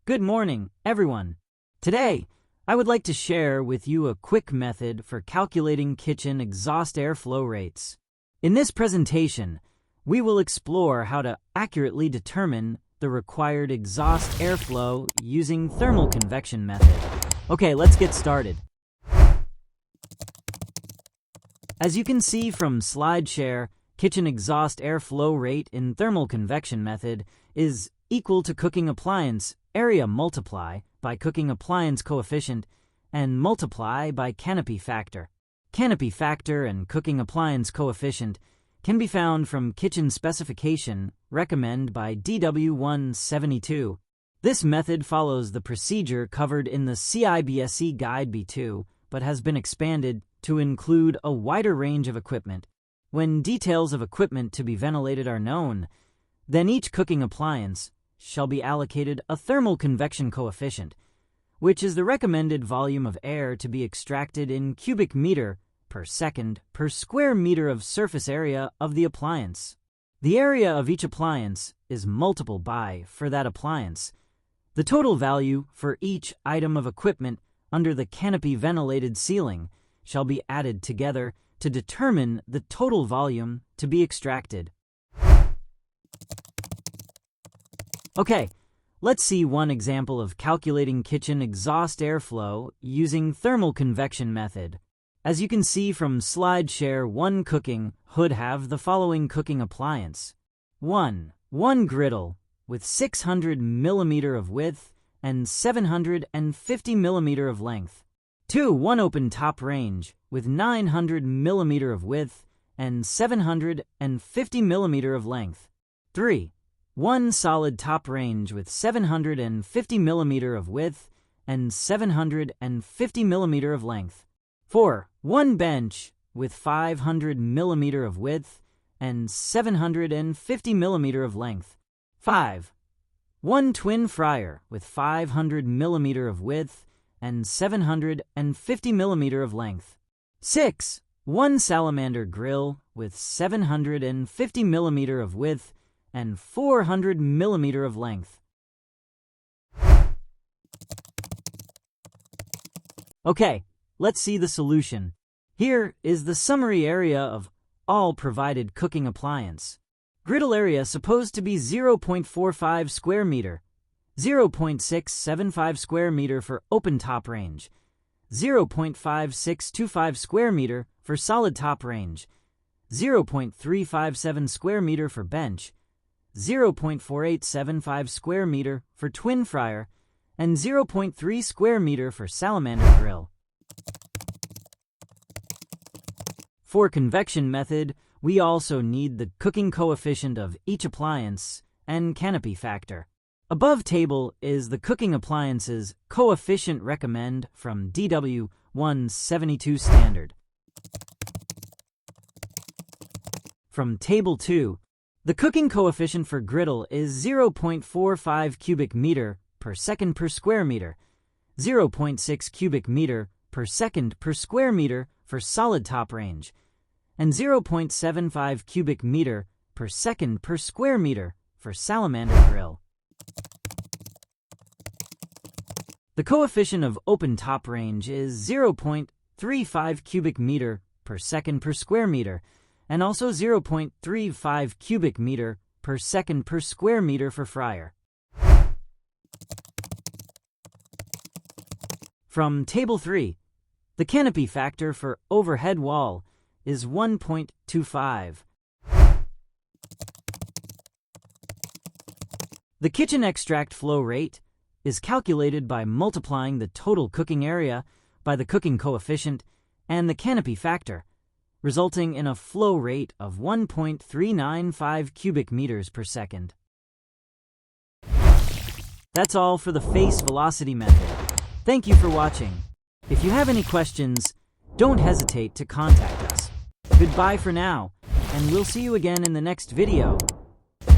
Good morning, everyone. Today, I would like to share with you a quick method for calculating kitchen exhaust air flow rates. In this presentation, we will explore how to accurately determine the required exhaust airflow using thermal convection method. Okay, let's get started. As you can see from SlideShare, kitchen exhaust airflow rate in thermal convection method is equal to cooking appliance area multiply by cooking appliance coefficient and multiply by canopy factor. Canopy factor and cooking appliance coefficient can be found from kitchen specification recommended by DW172. This method follows the procedure covered in the CIBSE Guide B2, but has been expanded to include a wider range of equipment. When details of equipment to be ventilated are known, then each cooking appliance shall be allocated a thermal convection coefficient, which is the recommended volume of air to be extracted in cubic meter per second per square meter of surface area of the appliance. The area of each appliance is multiple by, for that appliance, the total value for each item of equipment under the canopy ventilated ceiling shall be added together to determine the total volume to be extracted. Okay, let's see one example of calculating kitchen exhaust airflow using thermal convection method. As you can see from SlideShare, one cooking would have the following cooking appliance. 1 griddle with 600 mm of width and 750 mm of length. 2 one open top range with 900 mm of width and 750 mm of length. 3 one solid top range with 750 mm of width and 750 mm of length. 4 one bench with 500 mm of width and 750 mm of length. 5 one twin fryer with 500 mm of width and 750 mm of length. 6 one salamander grill with 750 mm of width and 400 mm of length. Okay, let's see the solution. Here is the summary area of all provided cooking appliance. Griddle area supposed to be 0.45 square meter, 0.675 square meter for open top range, 0.5625 square meter for solid top range, 0.357 square meter for bench, 0.4875 square meter for twin fryer, and 0.3 square meter for salamander grill. For convection method, we also need the cooking coefficient of each appliance and canopy factor. Above table is the cooking appliance's coefficient recommend from DW172 standard. From table 2, the cooking coefficient for griddle is 0.45 cubic meter per second per square meter, 0.6 cubic meter per second per square meter for solid top range, and 0.75 cubic meter per second per square meter for salamander grill. The coefficient of open top range is 0.35 cubic meter per second per square meter, and also 0.35 cubic meter per second per square meter for fryer. From table 3, the canopy factor for overhead wall is 1.25. The kitchen extract flow rate is calculated by multiplying the total cooking area by the cooking coefficient and the canopy factor, resulting in a flow rate of 1.395 cubic meters per second. That's all for the face velocity method. Thank you for watching. If you have any questions, don't hesitate to contact us. Goodbye for now, and we'll see you again in the next video.